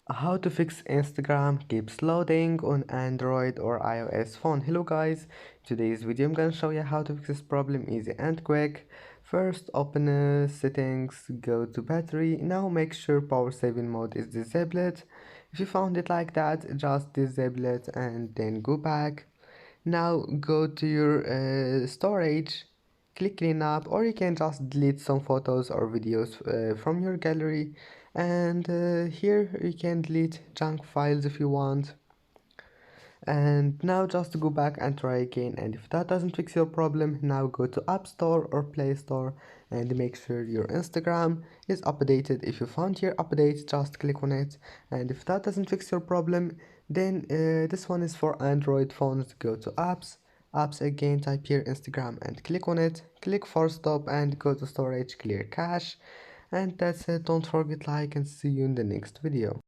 How to fix Instagram keeps loading on Android or iOS phone. Hello guys, today's video I'm gonna show you how to fix this problem easy and quick. First, open settings, go to battery. Now make sure power saving mode is disabled. If you found it like that, just disable it and then go back. Now go to your storage, click clean up, or you can just delete some photos or videos from your gallery. And here you can delete junk files if you want. And now just go back and try again, and if that doesn't fix your problem, now go to App Store or Play Store and make sure your Instagram is updated. If you found your update, just click on it, and if that doesn't fix your problem, then this one is for Android phones. Go to apps again, type here Instagram and click on it, click force stop and go to storage, clear cache. And that's it. Don't forget like and see you in the next video.